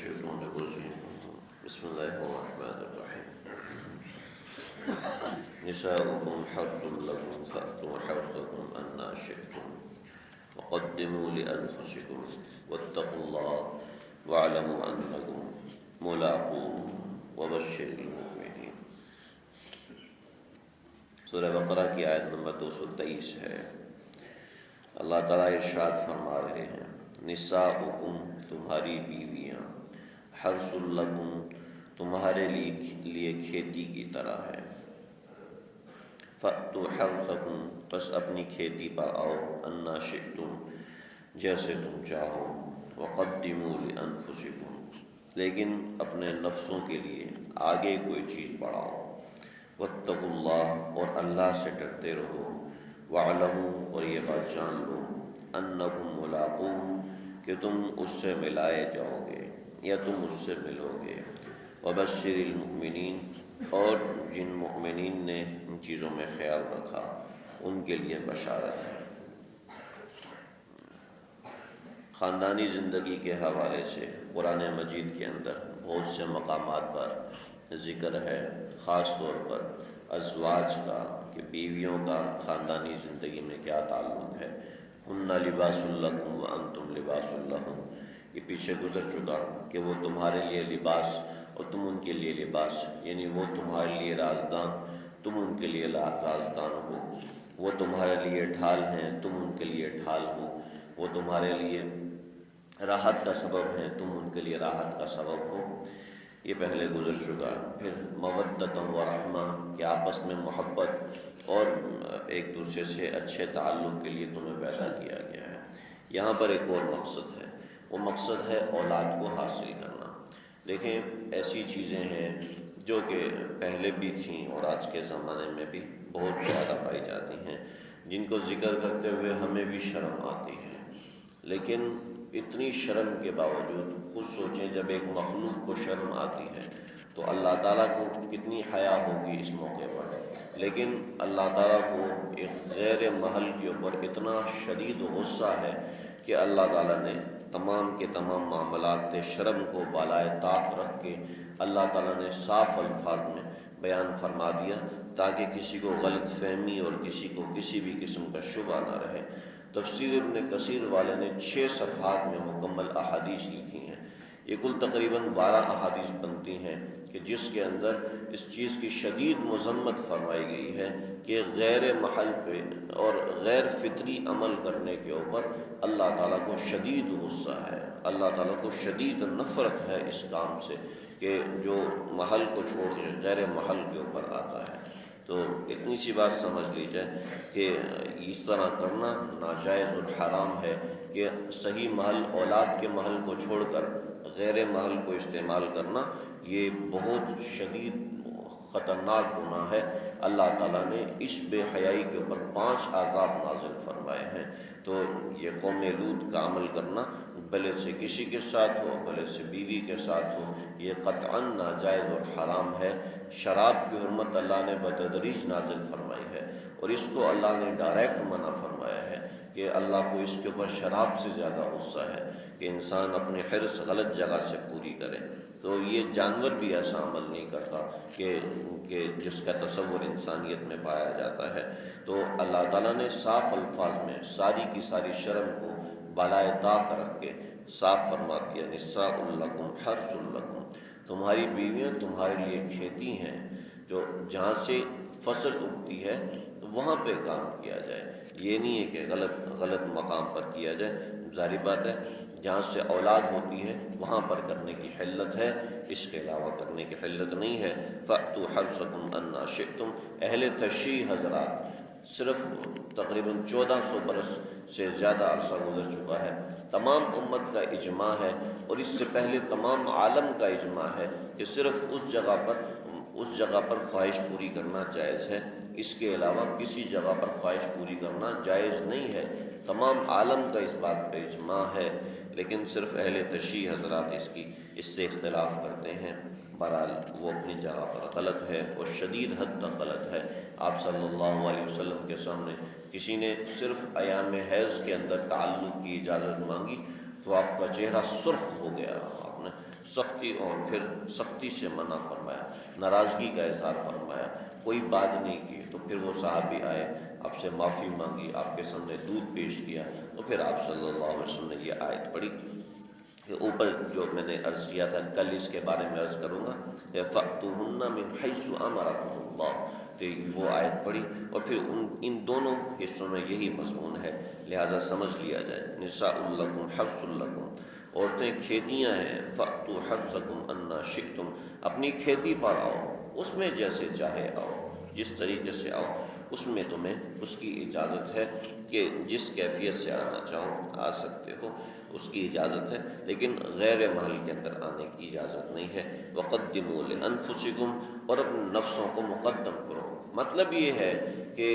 الشيطان الرجيم بسم الله الرحمن الرحيم نساؤكم حرث لكم فأتوا حرثكم أنى شئتم وقدموا لأنفسكم واتقوا الله واعلموا أنكم ملاقوه وبشر المؤمنين۔ سورہ بقرہ کی آیت نمبر 223 ہے۔ اللہ تعالیٰ ارشاد فرما رہے ہیں نساؤکم تمہاری بیویاں، حرث لکم تمہارے لیے کھیتی کی طرح ہے، فأتوا حرثکم پس اپنی کھیتی پر آؤ، انا شئتم جیسے تم چاہو، وقدموا لانفسکم لیکن اپنے نفسوں کے لیے آگے کوئی چیز بڑھاؤ، واتقوا اللہ اور اللہ سے ڈرتے رہو، واعلموا اور یہ بات جان لو، انکم ملاقوہ کہ تم اس سے ملائے جاؤ گے یا تم اس سے ملو گے، وبشر المؤمنین اور جن مؤمنین نے ان چیزوں میں خیال رکھا ان کے لیے بشارت ہے۔ خاندانی زندگی کے حوالے سے قرآن مجید کے اندر بہت سے مقامات پر ذکر ہے، خاص طور پر ازواج کا کہ بیویوں کا خاندانی زندگی میں کیا تعلق ہے۔ ہن لباس لکم وانتم لباس لہن، یہ پیچھے گزر چکا کہ وہ تمہارے لیے لباس اور تم ان کے لیے لباس، یعنی وہ تمہارے لیے رازدان تم ان کے لیے رازدان ہو، وہ تمہارے لیے ڈھال ہیں تم ان کے لیے ڈھال ہو، وہ تمہارے لیے راحت کا سبب ہیں تم ان کے لیے راحت کا سبب ہو، یہ پہلے گزر چکا۔ پھر مودۃ و رحمہ کہ آپس میں محبت اور ایک دوسرے سے اچھے تعلق کے لیے تمہیں پیدا کیا گیا ہے۔ یہاں پر ایک اور مقصد ہے، وہ مقصد ہے اولاد کو حاصل کرنا۔ دیکھیں ایسی چیزیں ہیں جو کہ پہلے بھی تھیں اور آج کے زمانے میں بھی بہت زیادہ پائی جاتی ہیں، جن کو ذکر کرتے ہوئے ہمیں بھی شرم آتی ہے، لیکن اتنی شرم کے باوجود خود سوچیں جب ایک مخلوق کو شرم آتی ہے تو اللہ تعالیٰ کو کتنی حیا ہوگی اس موقع پر۔ لیکن اللہ تعالیٰ کو ایک غیر محل کے اوپر اتنا شدید غصہ ہے کہ اللہ تعالیٰ نے تمام کے تمام معاملات شرم کو بالائے طاق رکھ کے اللہ تعالیٰ نے صاف الفاظ میں بیان فرما دیا تاکہ کسی کو غلط فہمی اور کسی کو کسی بھی قسم کا شبہ نہ رہے۔ تفسیر ابن کثیر والے نے 6 صفحات میں مکمل احادیث لکھی ہیں، یہ کل تقریباً 12 احادیث بنتی ہیں کہ جس کے اندر اس چیز کی شدید مذمت فرمائی گئی ہے کہ غیر محل پہ اور غیر فطری عمل کرنے کے اوپر اللہ تعالیٰ کو شدید غصہ ہے، اللہ تعالیٰ کو شدید نفرت ہے اس کام سے کہ جو محل کو چھوڑ کے غیر محل کے اوپر آتا ہے۔ تو اتنی سی بات سمجھ لی جائے کہ اس طرح کرنا ناجائز اور حرام ہے کہ صحیح محل اولاد کے محل کو چھوڑ کر غیر محل کو استعمال کرنا، یہ بہت شدید خطرناک گناہ ہے۔ اللہ تعالیٰ نے اس بے حیائی کے اوپر 5 عذاب نازل فرمائے ہیں۔ تو یہ قوم لوط کا عمل کرنا بھلے سے کسی کے ساتھ ہو، بھلے سے بیوی کے ساتھ ہو، یہ قطعاً ناجائز اور حرام ہے۔ شراب کی حرمت اللہ نے بتدریج نازل فرمائی ہے اور اس کو اللہ نے ڈائریکٹ منع فرمایا ہے کہ اللہ کو اس کے اوپر شراب سے زیادہ غصہ ہے کہ انسان اپنی حرص غلط جگہ سے پوری کرے۔ تو یہ جانور بھی ایسا عمل نہیں کرتا کہ جس کا تصور انسانیت میں پایا جاتا ہے۔ تو اللہ تعالیٰ نے صاف الفاظ میں ساری کی ساری شرم کو بالائے طاق رکھ کے صاف فرما دیا، نساء لکم حرث لکم تمہاری بیویاں تمہارے لیے کھیتی ہیں، جو جہاں سے فصل اگتی ہے وہاں پہ کام کیا جائے، یہ نہیں ہے کہ غلط مقام پر کیا جائے۔ ظاہر بات ہے جہاں سے اولاد ہوتی ہے وہاں پر کرنے کی حلت ہے، اس کے علاوہ کرنے کی حلت نہیں ہے۔ فأتوا حرثکم انا شئتم، اہل تشریح حضرات صرف تقریباً 1400 برس سے زیادہ عرصہ گزر چکا ہے، تمام امت کا اجماع ہے اور اس سے پہلے تمام عالم کا اجماع ہے کہ صرف اس جگہ پر خواہش پوری کرنا جائز ہے، اس کے علاوہ کسی جگہ پر خواہش پوری کرنا جائز نہیں ہے۔ تمام عالم کا اس بات پہ اجماع ہے، لیکن صرف اہل تشریح حضرات اس سے اختلاف کرتے ہیں۔ بہرحال وہ اپنی جگہ پر غلط ہے اور شدید حد تک غلط ہے۔ آپ صلی اللہ علیہ وسلم کے سامنے کسی نے صرف ایام حیض کے اندر تعلق کی اجازت مانگی تو آپ کا چہرہ سرخ ہو گیا، آپ آپ نے سختی اور پھر سختی سے منع فرمایا، ناراضگی کا اظہار فرمایا، کوئی بات نہیں کی۔ تو پھر وہ صحابی آئے، آپ سے معافی مانگی، آپ کے سامنے دودھ پیش کیا، تو پھر آپ صلی اللہ علیہ وسلم نے یہ آیت پڑھی کہ اوپر جو میں نے عرض کیا تھا، کل اس کے بارے میں عرض کروں گا، فَأْتُوهُنَّ مِنْ حَيْثُ أَمَرَكُمُ اللَّهُ، تو وہ آیت پڑھی، اور پھر ان دونوں حصوں میں یہی مضمون ہے، لہٰذا سمجھ لیا جائے۔ نساء لکم حرث لکم، عورتیں کھیتیاں ہیں، فَأْتُوا حَرْثَكُمْ أَنَّا شِئْتُمْ، اپنی کھیتی پر آؤ، اس میں جیسے چاہے آؤ، جس طریقے سے آؤ، اس میں تمہیں اس کی اجازت ہے کہ جس کیفیت سے آنا چاہو آ سکتے ہو، اس کی اجازت ہے، لیکن غیر محل کے اندر آنے کی اجازت نہیں ہے۔ وَقَدِّمُوا لِأَنفُسِكُمْ، اور اپنے نفسوں کو مقدم کرو۔ مطلب یہ ہے کہ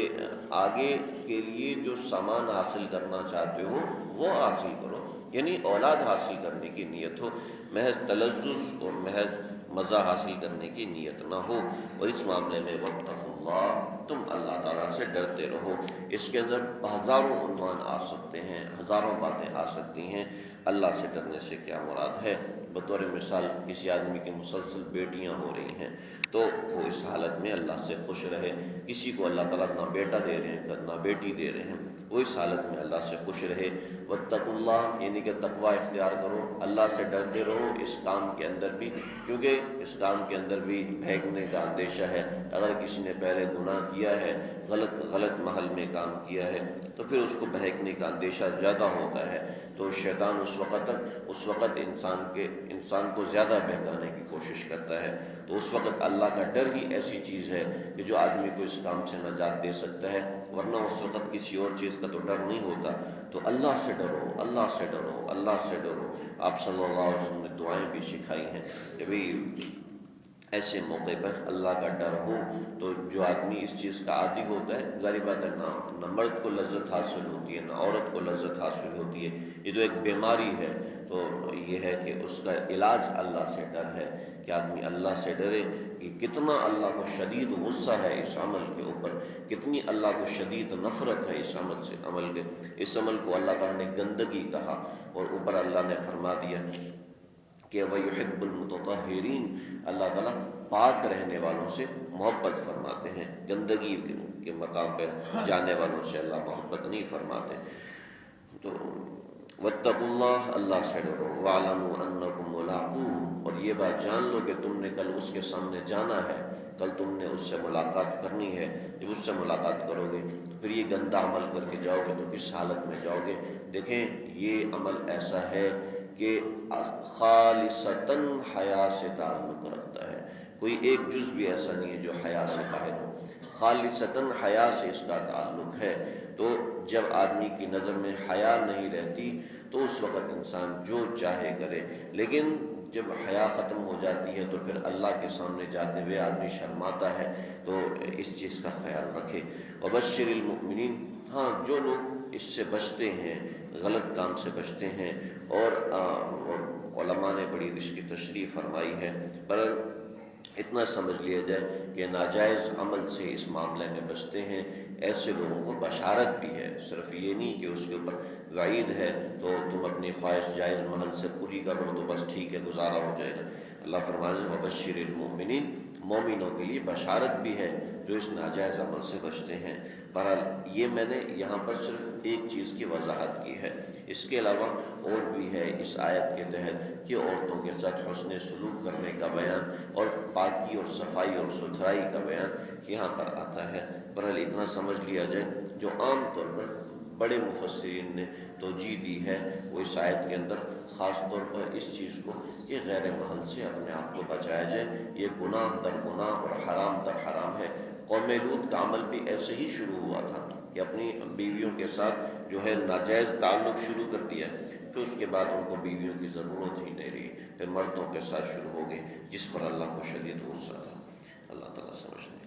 آگے کے لیے جو سامان حاصل کرنا چاہتے ہو وہ حاصل کرو، یعنی اولاد حاصل کرنے کی نیت ہو، محض تلذذ اور محض مزہ حاصل کرنے کی نیت نہ ہو۔ اور اس معاملے میں واتقوا اللہ، تم اللہ تعالیٰ سے ڈرتے رہو۔ اس کے اندر ہزاروں عنوان آ سکتے ہیں، ہزاروں باتیں آ سکتی ہیں۔ اللہ سے ڈرنے سے کیا مراد ہے؟ بطور مثال کسی آدمی کی مسلسل بیٹیاں ہو رہی ہیں تو وہ اس حالت میں اللہ سے خوش رہے۔ کسی کو اللہ تعالیٰ نہ بیٹا دے رہے ہیں نہ بیٹی دے رہے ہیں، وہ اس حالت میں اللہ سے خوش رہے۔ واتقوا اللہ، یعنی کہ تقوی اختیار کرو، اللہ سے ڈرتے رہو اس کام کے اندر بھی، کیونکہ اس کام کے اندر بھی بھیگنے کا اندیشہ ہے۔ اگر کسی نے پہلے گناہ کیا ہے، غلط محل میں کام کیا ہے، تو پھر اس کو بہکنے کا اندیشہ زیادہ ہوتا ہے، تو شیطان اس وقت انسان کو زیادہ بہکانے کی کوشش کرتا ہے۔ تو اس وقت اللہ کا ڈر ہی ایسی چیز ہے کہ جو آدمی کو اس کام سے نجات دے سکتا ہے، ورنہ اس وقت کسی اور چیز کا تو ڈر نہیں ہوتا۔ تو اللہ سے ڈرو، اللہ سے ڈرو، اللہ سے ڈرو۔ آپ صلی اللہ علیہ وسلم نے دعائیں بھی سکھائی ہیں کہ بھئی ایسے موقع پر اللہ کا ڈر ہو تو جو آدمی اس چیز کا عادی ہوتا ہے، ظاہر بات ہے نہ مرد کو لذت حاصل ہوتی ہے نہ عورت کو لذت حاصل ہوتی ہے، یہ تو ایک بیماری ہے۔ تو یہ ہے کہ اس کا علاج اللہ سے ڈر ہے، کہ آدمی اللہ سے ڈرے کہ کتنا اللہ کو شدید غصہ ہے اس عمل کے اوپر، کتنی اللہ کو شدید نفرت ہے اس عمل کے۔ اس عمل کو اللہ تعالیٰ نے گندگی کہا، اور اوپر اللہ نے فرما دیا کہ وَيُحِبُّ الْمُتَطَهِّرِينَ، اللہ تعالیٰ پاک رہنے والوں سے محبت فرماتے ہیں، گندگی کے مقام پہ جانے والوں سے اللہ محبت نہیں فرماتے۔ تو واتقوا اللہ، اللہ سے ڈرو، وَاعْلَمُوا أَنَّكُمْ مُلَاقُوهُ، اور یہ بات جان لو کہ تم نے کل اس کے سامنے جانا ہے، کل تم نے اس سے ملاقات کرنی ہے۔ جب اس سے ملاقات کرو گے تو پھر یہ گندا عمل کر کے جاؤ گے تو کس حالت میں جاؤ گے؟ دیکھیں یہ عمل ایسا ہے کہ خالصتاً حیا سے تعلق رکھتا ہے، کوئی ایک جز بھی ایسا نہیں ہے جو حیا سے باہر ہو، خالصتاً حیا سے اس کا تعلق ہے۔ تو جب آدمی کی نظر میں حیا نہیں رہتی تو اس وقت انسان جو چاہے کرے، لیکن جب حیا ختم ہو جاتی ہے تو پھر اللہ کے سامنے جاتے ہوئے آدمی شرماتا ہے۔ تو اس چیز کا خیال رکھے۔ وبشر المؤمنین، ہاں جو لوگ اس سے بچتے ہیں، غلط کام سے بچتے ہیں، اور علماء نے بڑی اس کی تشریح فرمائی ہے، پر اتنا سمجھ لیا جائے کہ ناجائز عمل سے اس معاملے میں بچتے ہیں، ایسے لوگوں کو بشارت بھی ہے، صرف یہ نہیں کہ اس کے اوپر وعید ہے تو تم اپنی خواہش جائز محل سے پوری کرو تو بس ٹھیک ہے گزارا ہو جائے گا۔ اللہ فرماتے ہیں وبشر المؤمنین، مومنوں کے لیے بشارت بھی ہے جو اس ناجائز عمل سے بچتے ہیں۔ بہرحال یہ میں نے یہاں پر صرف ایک چیز کی وضاحت کی ہے، اس کے علاوہ اور بھی ہے اس آیت کے تحت کہ عورتوں کے ساتھ حسن سلوک کرنے کا بیان اور پاکی اور صفائی اور ستھرائی کا بیان یہاں پر آتا ہے۔ بہرحال اتنا سمجھ لیا جائے، جو عام طور پر بڑے مفسرین نے توجیہ دی ہے وہ اس آیت کے اندر خاص طور پر اس چیز کو کہ غیر محل سے اپنے آپ کو بچایا جائے، یہ گناہ در گناہ اور حرام در حرام ہے۔ قوم لوط کا عمل بھی ایسے ہی شروع ہوا تھا کہ اپنی بیویوں کے ساتھ جو ہے ناجائز تعلق شروع کر دیا، پھر اس کے بعد ان کو بیویوں کی ضرورت ہی نہیں رہی، پھر مردوں کے ساتھ شروع ہو گئے جس پر اللہ کو شدید غصہ تھا۔ اللہ تعالیٰ سمجھنے